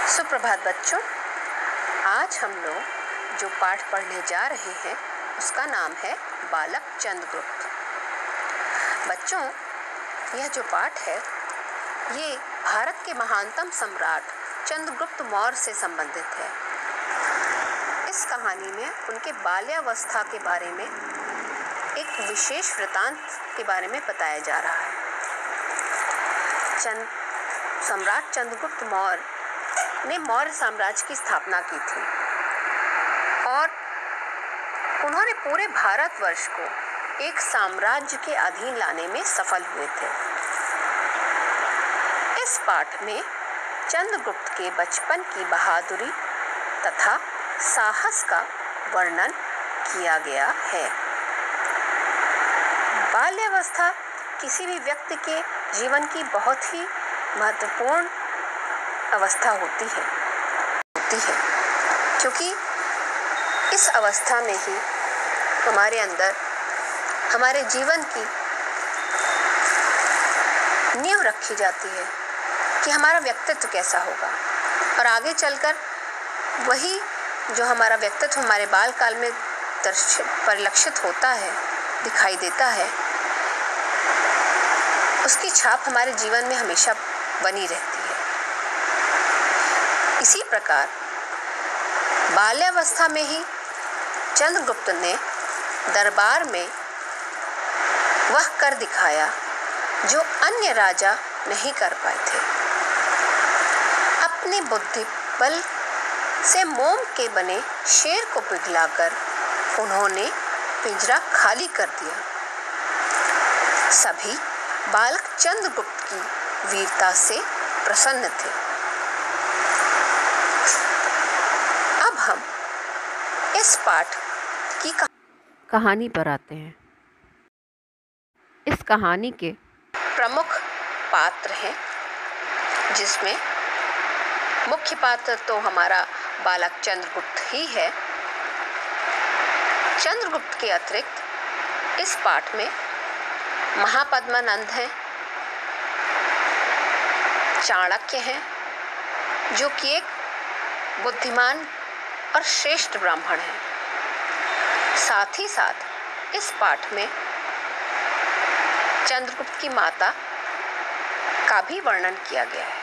सुप्रभात बच्चों। आज हम लोग जो पाठ पढ़ने जा रहे हैं उसका नाम है बालक चंद्रगुप्त। बच्चों, यह जो पाठ है ये भारत के महानतम सम्राट चंद्रगुप्त मौर्य से संबंधित है। इस कहानी में उनके बाल्यावस्था के बारे में एक विशेष वृतांत के बारे में बताया जा रहा है। सम्राट चंद्रगुप्त मौर्य ने मौर्य साम्राज्य की स्थापना की थी और उन्होंने पूरे भारतवर्ष को एक साम्राज्य के अधीन लाने में सफल हुए थे। इस पाठ में चंद्रगुप्त के बचपन की बहादुरी तथा साहस का वर्णन किया गया है। बाल्यावस्था किसी भी व्यक्ति के जीवन की बहुत ही महत्वपूर्ण अवस्था होती है क्योंकि इस अवस्था में ही हमारे अंदर हमारे जीवन की नींव रखी जाती है कि हमारा व्यक्तित्व कैसा होगा और आगे चलकर वही जो हमारा व्यक्तित्व हमारे बाल काल में परिलक्षित होता है, दिखाई देता है, उसकी छाप हमारे जीवन में हमेशा बनी रहती है। इसी प्रकार बाल्यावस्था में ही चंद्रगुप्त ने दरबार में वह कर दिखाया जो अन्य राजा नहीं कर पाए थे। अपनी बुद्धि बल से मोम के बने शेर को पिघलाकर उन्होंने पिंजरा खाली कर दिया। सभी बालक चंद्रगुप्त की वीरता से प्रसन्न थे। अब हम इस पाठ की कहानी पर आते हैं। इस कहानी के प्रमुख पात्र हैं जिसमें मुख्य पात्र तो हमारा बालक चंद्रगुप्त ही है। चंद्रगुप्त के अतिरिक्त इस पाठ में महापद्मानंद हैं, चाणक्य हैं जो कि एक बुद्धिमान और श्रेष्ठ ब्राह्मण हैं। साथ ही साथ इस पाठ में चंद्रगुप्त की माता का भी वर्णन किया गया है।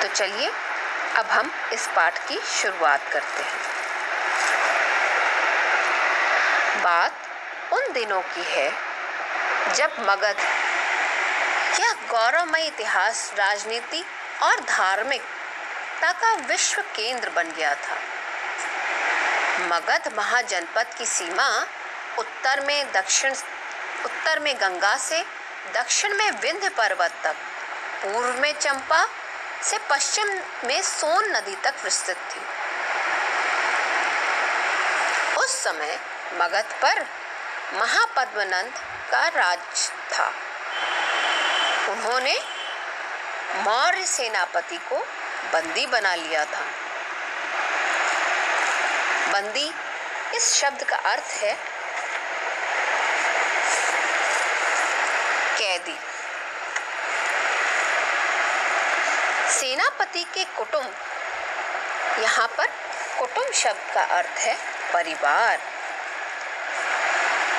तो चलिए अब हम इस पाठ की शुरुआत करते हैं। बात उन दिनों की है जब मगध, यह गौरवमय इतिहास, राजनीति और धार्मिकता का विश्व केंद्र बन गया था। मगध महाजनपद की सीमा उत्तर में गंगा से, दक्षिण में विंध्य पर्वत तक, पूर्व में चंपा से पश्चिम में सोन नदी तक विस्तृत थी। उस समय मगध पर महापद्मानंद का राज था। उन्होंने मौर्य सेनापति को बंदी बना लिया था। बंदी इस शब्द का अर्थ है कैदी। सेनापति के कुटुंब, यहाँ पर कुटुंब शब्द का अर्थ है परिवार।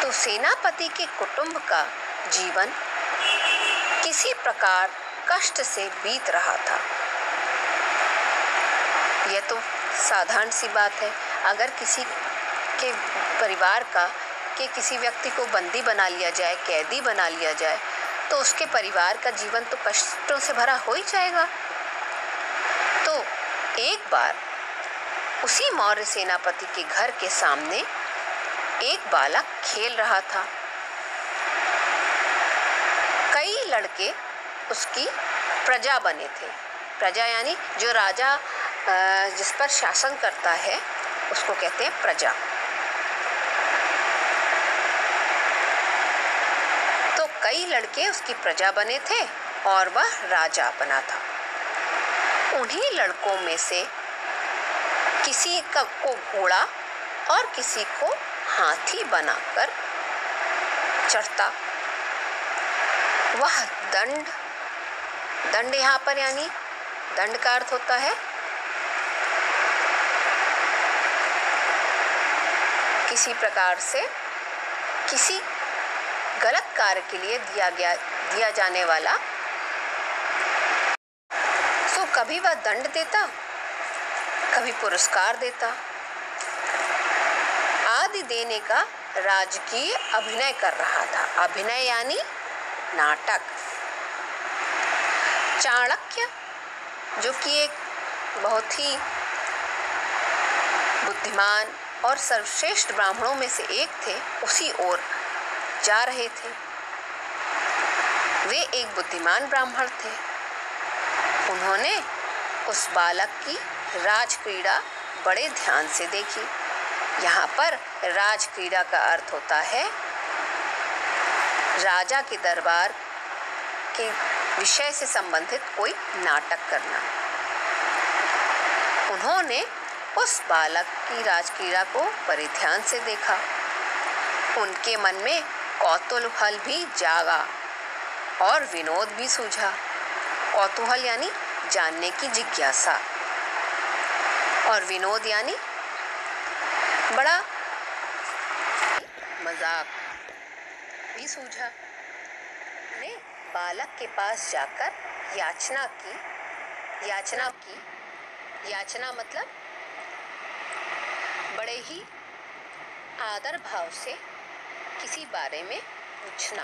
तो सेनापति के कुटुंब का जीवन किसी प्रकार कष्ट से बीत रहा था। यह तो साधारण सी बात है। अगर किसी के परिवार का के किसी व्यक्ति को बंदी बना लिया जाए, कैदी बना लिया जाए, तो उसके परिवार का जीवन तो कष्टों से भरा हो ही जाएगा। तो एक बार उसी मौर्य सेनापति के घर के सामने एक बालक खेल रहा था। कई लड़के उसकी प्रजा बने थे। प्रजा यानी जो राजा जिस पर शासन करता है उसको कहते हैं प्रजा। तो कई लड़के उसकी प्रजा बने थे और वह राजा बना था। उन्हीं लड़कों में से किसी को घोड़ा और किसी को हाथी बनाकर चढ़ता। वह दंड दंड यहाँ पर यानी दंड का अर्थ होता है किसी प्रकार से किसी गलत कार्य के लिए दिया जाने वाला। सो कभी वह दंड देता, कभी पुरस्कार देता आदि देने का राजकीय अभिनय कर रहा था। अभिनय यानी नाटक। चाणक्य जो कि एक बहुत ही बुद्धिमान और सर्वश्रेष्ठ ब्राह्मणों में से एक थे, उसी ओर जा रहे थे। वे एक बुद्धिमान ब्राह्मण थे। उन्होंने उस बालक की राजक्रीड़ा बड़े ध्यान से देखी। यहाँ पर राजक्रीड़ा का अर्थ होता है राजा के दरबार के विषय से संबंधित कोई नाटक करना। उन्होंने उस बालक की राजक्रीड़ा को बड़े ध्यान से देखा। उनके मन में कौतूहल भी जागा और विनोद भी सूझा। कौतूहल यानी जानने की जिज्ञासा और विनोद यानी बड़ा मजाक भी सूझा। ने बालक के पास जाकर याचना मतलब बड़े ही आदर भाव से किसी बारे में पूछना।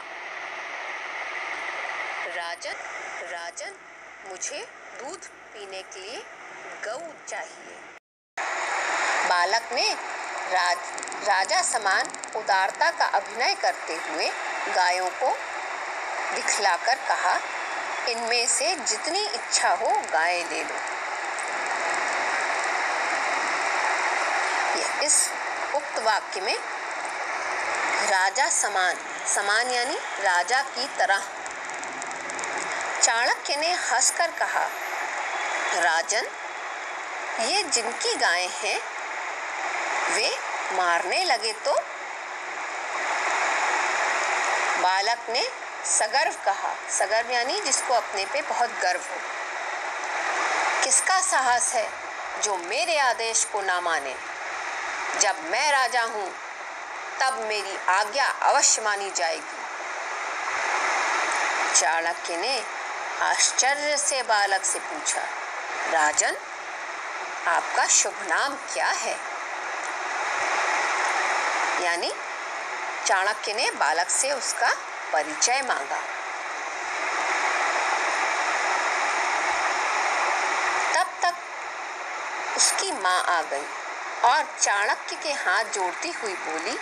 राजन मुझे दूध पीने के लिए गौ चाहिए। बालक ने राजा समान उदारता का अभिनय करते हुए गायों को दिखलाकर कहा, इनमें से जितनी इच्छा हो गायें ले लो। इस उक्त वाक्य में राजा समान यानी राजा की तरह। चाणक्य ने हंसकर कहा, राजन, ये जिनकी गायें हैं वे मारने लगे तो? बालक ने सगर्व कहा। सगर्व यानी जिसको अपने पे बहुत गर्व हो। किसका साहस है जो मेरे आदेश को ना माने? जब मैं राजा हूं तब मेरी आज्ञा अवश्य मानी जाएगी। चाणक्य ने आश्चर्य से बालक से पूछा, राजन, आपका शुभ नाम क्या है? यानी चाणक्य ने बालक से उसका परिचय मांगा। तब तक उसकी मां आ गई और चाणक्य के हाथ जोड़ती हुई बोली,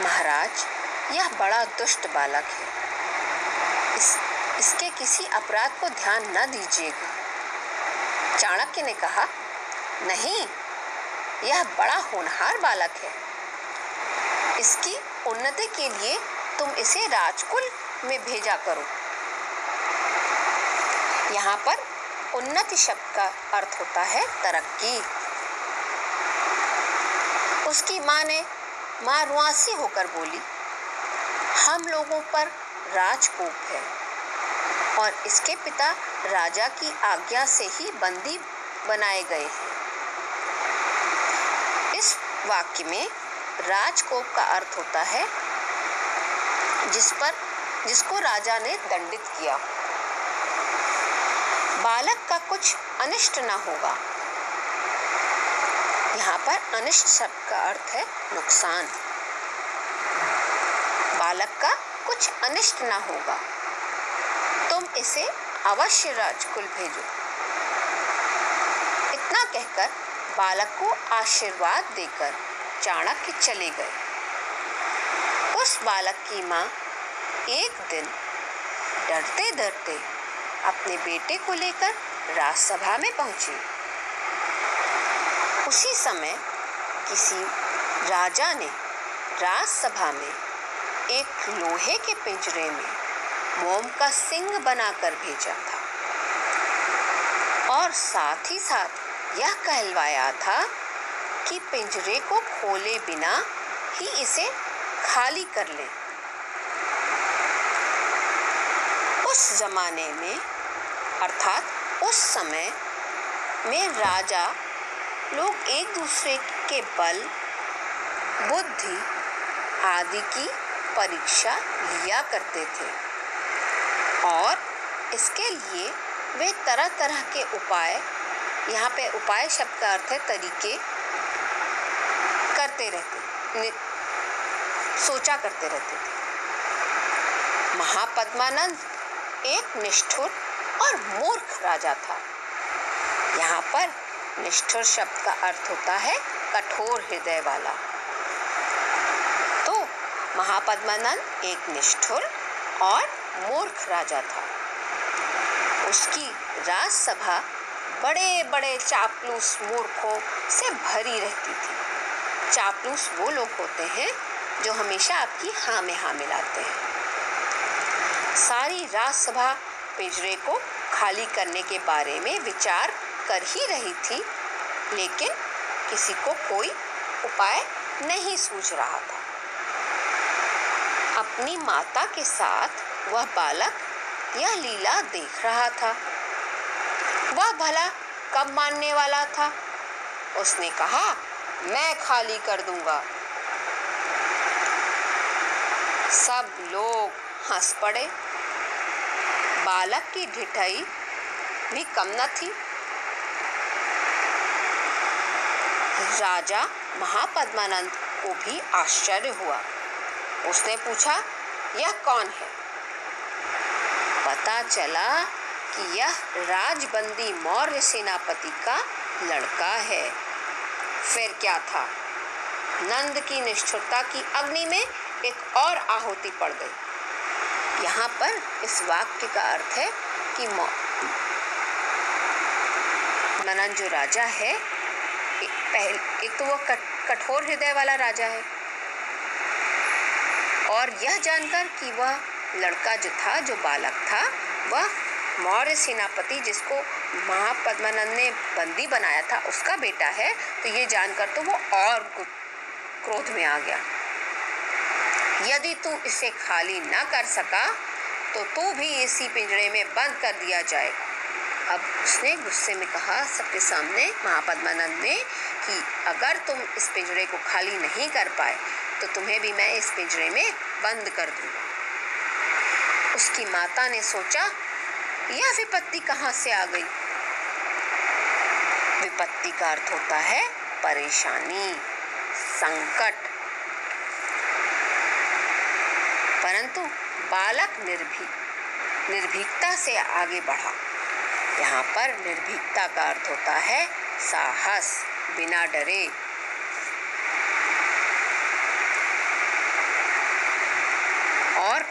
महाराज, यह बड़ा दुष्ट बालक है। इसके किसी अपराध को ध्यान न दीजिएगा। चाणक्य ने कहा, नहीं, यह बड़ा होनहार बालक है। इसकी उन्नति के लिए तुम इसे राजकुल में भेजा करो। यहाँ पर उन्नति शब्द का अर्थ होता है तरक्की। उसकी मां रुआंसी होकर बोली, हम लोगों पर राजकोप है और इसके पिता राजा की आज्ञा से ही बंदी बनाए गए हैं। इस वाक्य में राजकोप का अर्थ होता है जिसको राजा ने दंडित किया। बालक का कुछ अनिष्ट न होगा। यहाँ पर अनिष्ट शब्द का अर्थ है नुकसान। बालक का कुछ अनिष्ट न होगा, तुम इसे अवश्य राजकुल भेजो। इतना कहकर बालक को आशीर्वाद देकर चाणक्य चले गए। उस बालक की मां एक दिन डरते डरते अपने बेटे को लेकर राजसभा में पहुंची। उसी समय किसी राजा ने राजसभा में एक लोहे के पिंजरे में मोम का सिंह बनाकर भेजा था और साथ ही साथ यह कहलवाया था कि पिंजरे को खोले बिना ही इसे खाली कर ले। उस जमाने में अर्थात उस समय में राजा लोग एक दूसरे के बल, बुद्धि आदि की परीक्षा लिया करते थे और इसके लिए वे तरह तरह के उपाय, यहाँ पे उपाय शब्द का अर्थ है तरीके, करते रहते, सोचा करते रहते थे। महापद्मानंद एक निष्ठुर और मूर्ख राजा था। यहाँ पर निष्ठुर शब्द का अर्थ होता है कठोर हृदय वाला। तो महापद्मानंद एक निष्ठुर और मूर्ख राजा था। उसकी राजसभा बड़े बड़े चापलूस मूर्खों से भरी रहती थी। चापलूस वो लोग होते हैं जो हमेशा आपकी हाँ में हाँ मिलाते हैं। सारी राजसभा पिंजरे को खाली करने के बारे में विचार कर ही रही थी, लेकिन किसी को कोई उपाय नहीं सूझ रहा था। अपनी माता के साथ वह बालक यह लीला देख रहा था। वह भला कब मानने वाला था? उसने कहा, मैं खाली कर दूंगा। सब लोग हंस पड़े। बालक की ढिठाई भी कम न थी। राजा महापद्मानंद को भी आश्चर्य हुआ। उसने पूछा, यह कौन है? पता चला कि यह राजबंदी मौर्य सेनापति का लड़का है। फिर क्या था? नंद की निष्ठुरता की अग्नि में एक और आहुति पड़ गई। यहाँ पर इस वाक्य का अर्थ है कि मनन जो राजा है, एक तो वो कठोर हृदय वाला राजा है, और यह जानकर कि वह लड़का जो था, जो बालक था, वह मौर्य सेनापति जिसको महापद्मानंद ने बंदी बनाया था उसका बेटा है, तो ये जानकर तो वो और क्रोध में आ गया। यदि तू इसे खाली न कर सका तो तू भी इसी पिंजरे में बंद कर दिया जाएगा। अब उसने गुस्से में कहा सबके सामने, महापद्मानंद ने, कि अगर तुम इस पिंजरे को खाली नहीं कर पाए तो तुम्हें भी मैं इस पिंजरे में बंद कर दूंगा। उसकी माता ने सोचा, यह विपत्ति कहाँ से आ गई? विपत्ति का अर्थ होता है परेशानी, संकट। परंतु बालक निर्भीकता से आगे बढ़ा। यहाँ पर निर्भीकता का अर्थ होता है साहस, बिना डरे। और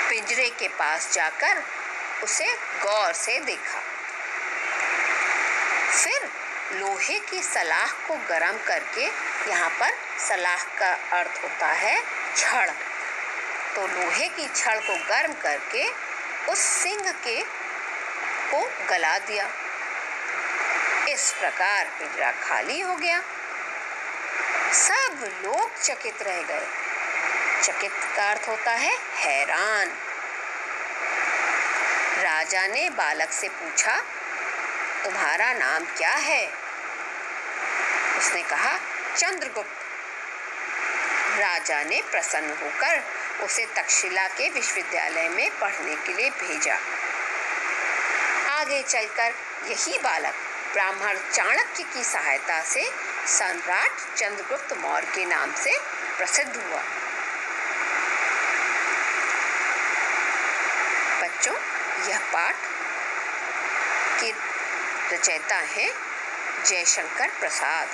पिंजरे के पास जाकर उसे गौर से देखा। फिर लोहे की सलाख को गर्म करके, यहाँ पर सलाख का अर्थ होता है छड़, तो लोहे की छड़ को गर्म करके उस सिंह को गला दिया। इस प्रकार पिंजरा खाली हो गया। सब लोग चकित रह गए। चकित का अर्थ होता है हैरान। राजा ने बालक से पूछा, तुम्हारा नाम क्या है? उसने कहा, चंद्रगुप्त। राजा ने प्रसन्न होकर उसे तक्षशिला के विश्वविद्यालय में पढ़ने के लिए भेजा। आगे चलकर यही बालक ब्राह्मण चाणक्य की सहायता से सम्राट चंद्रगुप्त मौर्य के नाम से प्रसिद्ध हुआ। बच्चों, यह पाठ के रचयिता हैं जयशंकर प्रसाद।